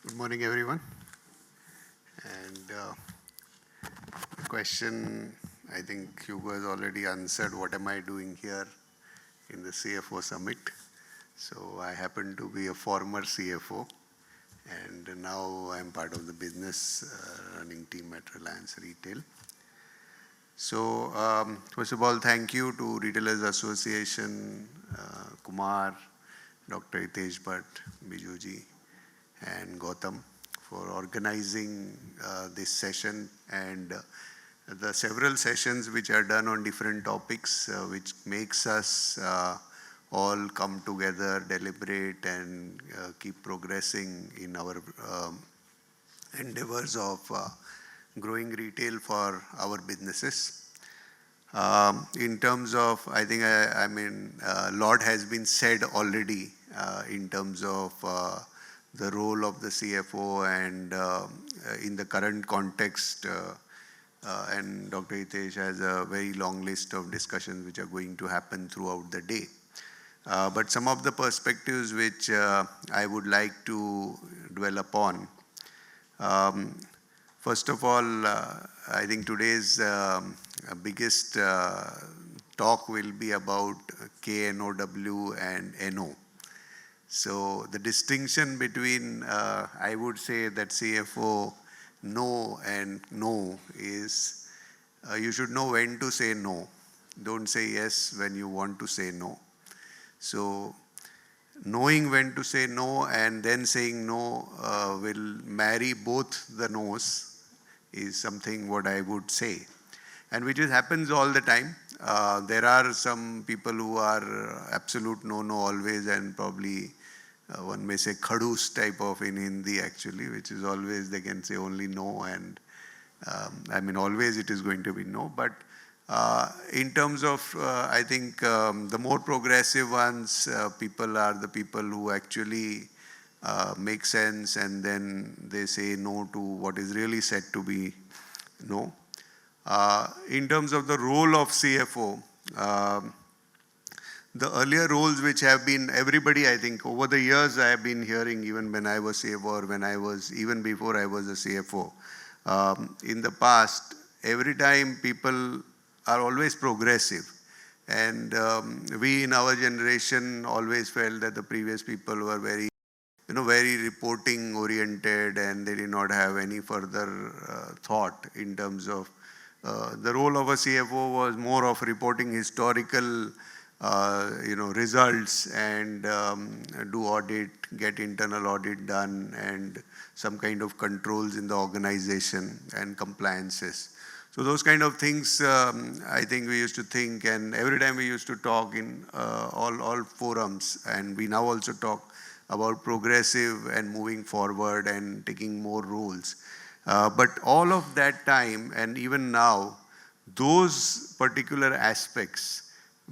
Good morning, everyone. And the question, I think Hugo has already answered, what am I doing here in the CFO Summit? So I happen to be a former CFO, and now I'm part of the business running team at Reliance Retail. So first of all, thank you to Retailers Association, Kumar, Dr. Hitesh Bhatt, Bijuji, and Gautam for organizing this session and the several sessions which are done on different topics, which makes us all come together, deliberate, and keep progressing in our endeavors of growing retail for our businesses. In terms of, I think, a lot has been said already in terms of the role of the CFO and in the current context, and Dr. Hitesh has a very long list of discussions which are going to happen throughout the day. But some of the perspectives which I would like to dwell upon. First of all, I think today's biggest talk will be about KNOW and NO. So the distinction between, I would say that CFO know and no is, you should know when to say no. Don't say yes when you want to say no. So knowing when to say no and then saying no will marry both the no's is something what I would say. And which happens all the time. There are some people who are absolute no always, and probably one may say khadus type of in Hindi actually, which is always they can say only no, and always it is going to be no. But in terms of, I think the more progressive ones, people are the people who actually make sense, and then they say no to what is really said to be no. In terms of the role of CFO, the earlier roles which have been, everybody, I think, over the years I have been hearing, even when I was CFO or when I was, even before I was a CFO, in the past, every time people are always progressive. And we in our generation always felt that the previous people were very, very reporting oriented, and they did not have any further thought in terms of the role of a CFO was more of reporting historical results and do audit, get internal audit done, and some kind of controls in the organization and compliances. So those kind of things, I think we used to think, and every time we used to talk in all forums, and we now also talk about progressive and moving forward and taking more roles. But all of that time, and even now, those particular aspects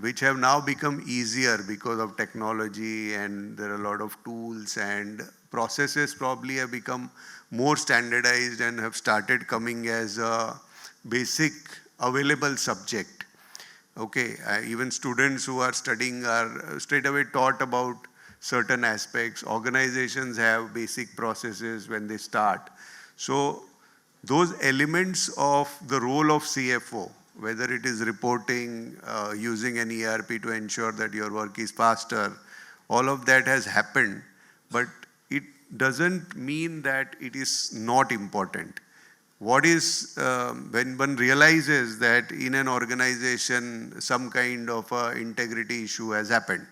which have now become easier because of technology, and there are a lot of tools and processes probably have become more standardized and have started coming as a basic available subject. Okay, even students who are studying are straight away taught about certain aspects. Organizations have basic processes when they start. So those elements of the role of CFO, whether it is reporting, using an ERP to ensure that your work is faster, all of that has happened, but it doesn't mean that it is not important. What is, when one realizes that in an organization some kind of integrity issue has happened,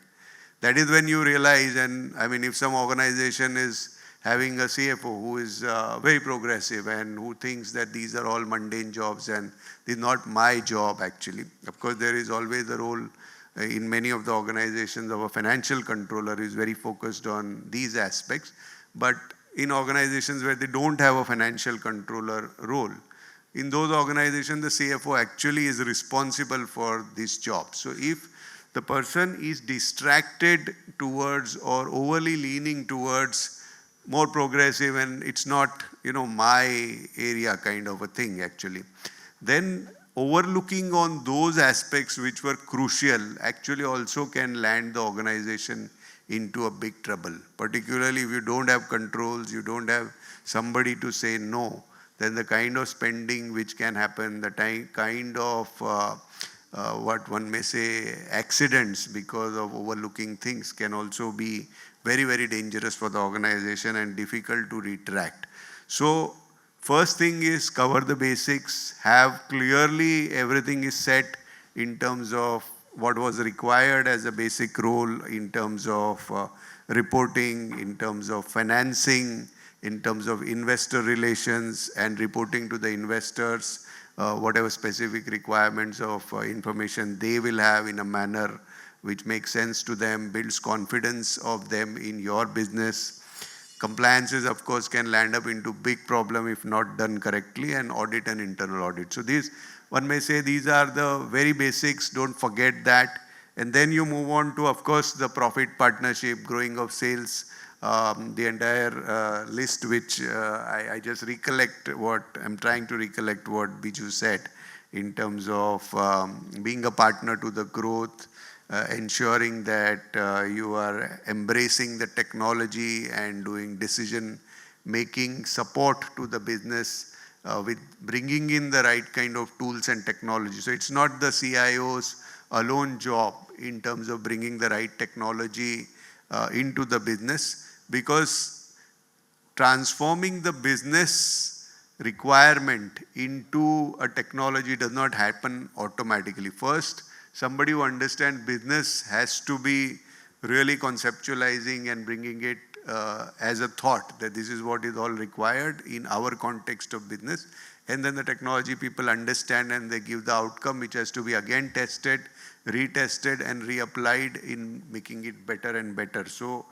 that is when you realize, and if some organization is having a CFO who is very progressive and who thinks that these are all mundane jobs and this is not my job actually. Of course, there is always a role in many of the organizations of a financial controller who is very focused on these aspects. But in organizations where they don't have a financial controller role, in those organizations, the CFO actually is responsible for this job. So if the person is distracted towards or overly leaning towards more progressive and it's not, my area kind of a thing actually, then overlooking on those aspects which were crucial actually also can land the organization into a big trouble. Particularly if you don't have controls, you don't have somebody to say no, then the kind of spending which can happen, the kind of what one may say accidents because of overlooking things can also be very, very dangerous for the organization and difficult to retract. So first thing is cover the basics, have clearly everything is set in terms of what was required as a basic role in terms of reporting, in terms of financing, in terms of investor relations and reporting to the investors, whatever specific requirements of information they will have in a manner which makes sense to them, builds confidence of them in your business. Compliances, of course, can land up into big problem if not done correctly, and audit and internal audit. So these, one may say, these are the very basics, don't forget that. And then you move on to, of course, the profit partnership, growing of sales, the entire list which I just recollect what, I'm trying to recollect what Biju said in terms of being a partner to the growth, ensuring that you are embracing the technology and doing decision making support to the business with bringing in the right kind of tools and technology. So it's not the CIO's alone job in terms of bringing the right technology into the business, because transforming the business requirement into a technology does not happen automatically. First, somebody who understands business has to be really conceptualizing and bringing it as a thought that this is what is all required in our context of business. And then the technology people understand and they give the outcome which has to be again tested, retested and reapplied in making it better and better. So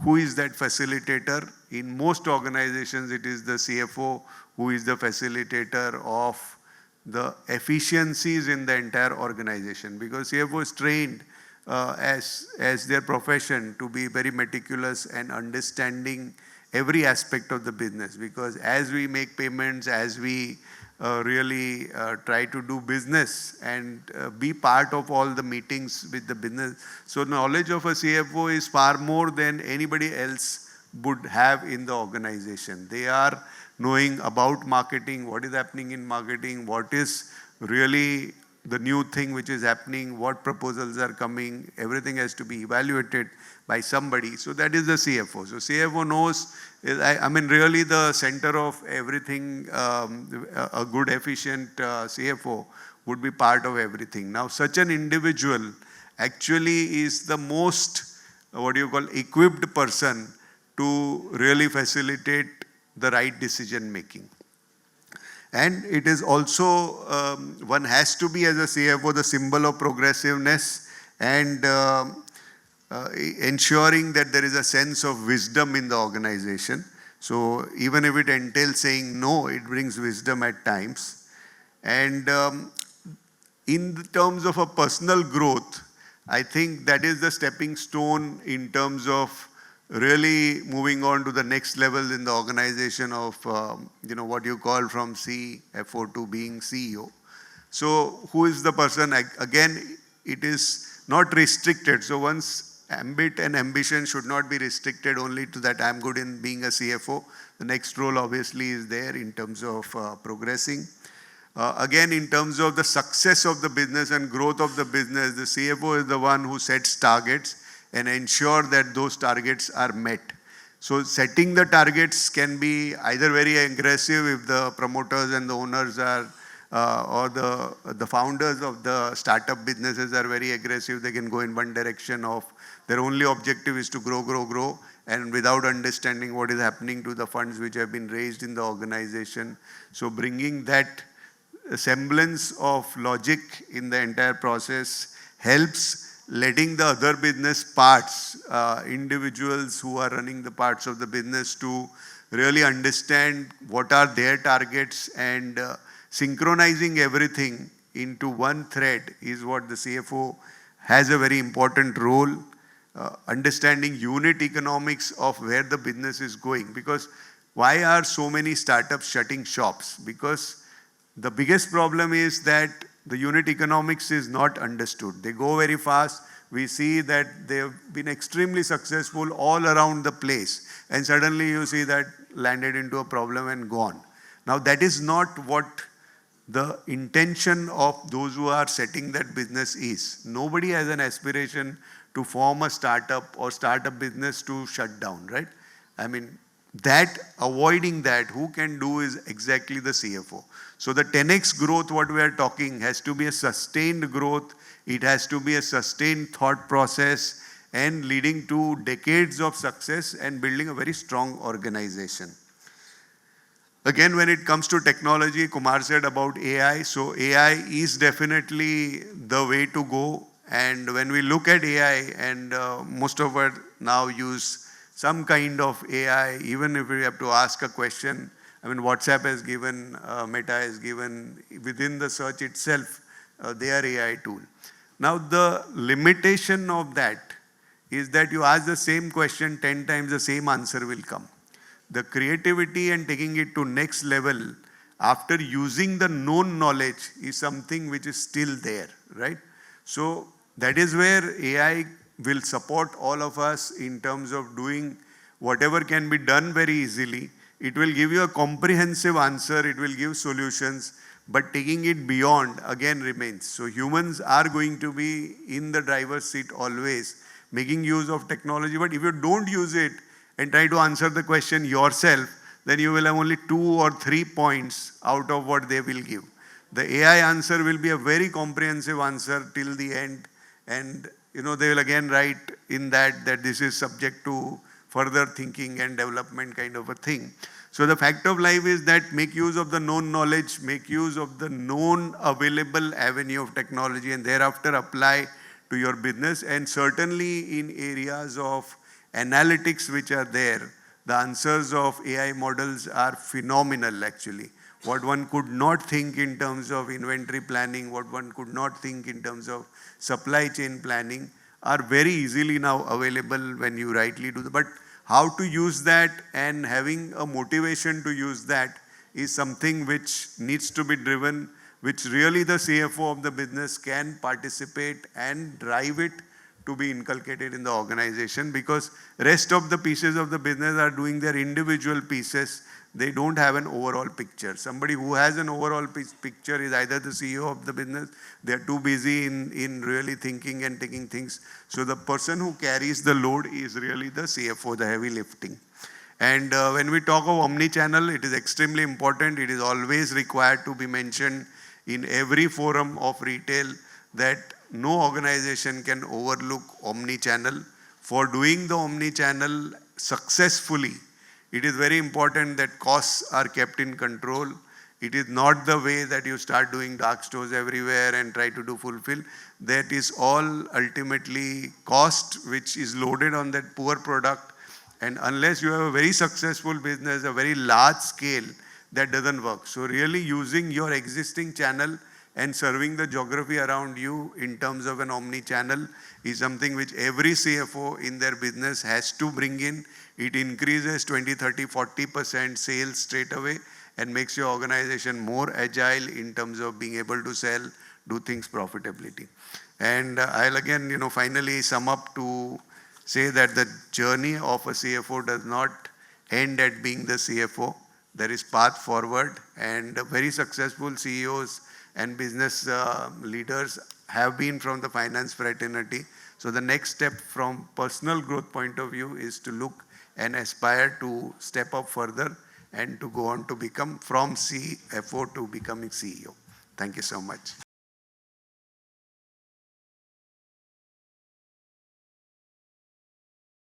who is that facilitator? In most organizations, it is the CFO who is the facilitator of the efficiencies in the entire organization, because CFO is trained as their profession to be very meticulous and understanding every aspect of the business, because as we make payments, as we really try to do business and be part of all the meetings with the business. So knowledge of a CFO is far more than anybody else would have in the organization. They are knowing about marketing, what is happening in marketing, what is really the new thing which is happening, what proposals are coming, everything has to be evaluated by somebody. So that is the CFO. So CFO knows, I mean really the center of everything. A good efficient CFO would be part of everything. Now such an individual actually is the most, equipped person to really facilitate the right decision making. And it is also, one has to be as a CFO the symbol of progressiveness and ensuring that there is a sense of wisdom in the organization. So even if it entails saying no, it brings wisdom at times. And in terms of a personal growth, I think that is the stepping stone in terms of really moving on to the next level in the organization of, what you call from CFO to being CEO. So who is the person? Again, it is not restricted. So one's ambit and ambition should not be restricted only to that I'm good in being a CFO. The next role obviously is there in terms of progressing. Again, in terms of the success of the business and growth of the business, the CFO is the one who sets targets and ensure that those targets are met. So setting the targets can be either very aggressive if the promoters and the owners are or the founders of the startup businesses are very aggressive. They can go in one direction of their only objective is to grow, and without understanding what is happening to the funds which have been raised in the organization. So bringing that semblance of logic in the entire process helps letting the other business parts, individuals who are running the parts of the business to really understand what are their targets, and synchronizing everything into one thread is what the CFO has a very important role. Understanding unit economics of where the business is going. Because why are so many startups shutting shops? Because the biggest problem is that the unit economics is not understood. They go very fast we see that they have been extremely successful all around the place. And suddenly you see that landed into a problem and gone. Now that is not what the intention of those who are setting that business is. Nobody has an aspiration to form a startup or start a business to shut down, right? I mean, avoiding that, who can do is exactly the CFO. So the 10x growth, what we are talking, has to be a sustained growth. It has to be a sustained thought process and leading to decades of success and building a very strong organization. Again, when it comes to technology, Kumar said about AI. So AI is definitely the way to go. And when we look at AI, and most of us now use some kind of AI, even if we have to ask a question. I mean, WhatsApp has given, Meta has given, within the search itself, their AI tool. Now, the limitation of that is that you ask the same question 10 times, the same answer will come. The creativity and taking it to next level after using the known knowledge is something which is still there, right? So that is where AI will support all of us in terms of doing whatever can be done very easily. It will give you a comprehensive answer, it will give solutions, but taking it beyond again remains. So humans are going to be in the driver's seat always, making use of technology. But if you don't use it and try to answer the question yourself, then you will have only 2 or 3 points out of what they will give. The AI answer will be a very comprehensive answer till the end, and they will again write in that this is subject to further thinking and development kind of a thing. So the fact of life is that make use of the known knowledge, make use of the known available avenue of technology, and thereafter apply to your business. And certainly in areas of analytics which are there, the answers of AI models are phenomenal actually. What one could not think in terms of inventory planning, what one could not think in terms of supply chain planning are very easily now available when you rightly do that. But how to use that and having a motivation to use that is something which needs to be driven, which really the CFO of the business can participate and drive it to be inculcated in the organization, because rest of the pieces of the business are doing their individual pieces. They don't have an overall picture. Somebody who has an overall picture is either the CEO of the business. They're too busy in really thinking and taking things. So the person who carries the load is really the CFO, the heavy lifting. And when we talk of omni-channel, it is extremely important. It is always required to be mentioned in every forum of retail that no organization can overlook omni-channel. For doing the omni-channel successfully, it is very important that costs are kept in control. It is not the way that you start doing dark stores everywhere and try to do fulfill. That is all ultimately cost which is loaded on that poor product. And unless you have a very successful business, a very large scale, that doesn't work. So really using your existing channel and serving the geography around you in terms of an omni-channel is something which every CFO in their business has to bring in. It increases 20, 30, 40% sales straight away and makes your organization more agile in terms of being able to sell, do things profitability. And I'll again, finally sum up to say that the journey of a CFO does not end at being the CFO. There is path forward, and very successful CEOs and business leaders have been from the finance fraternity. So the next step from personal growth point of view is to look and aspire to step up further and to go on to become from CFO to becoming CEO. Thank you so much.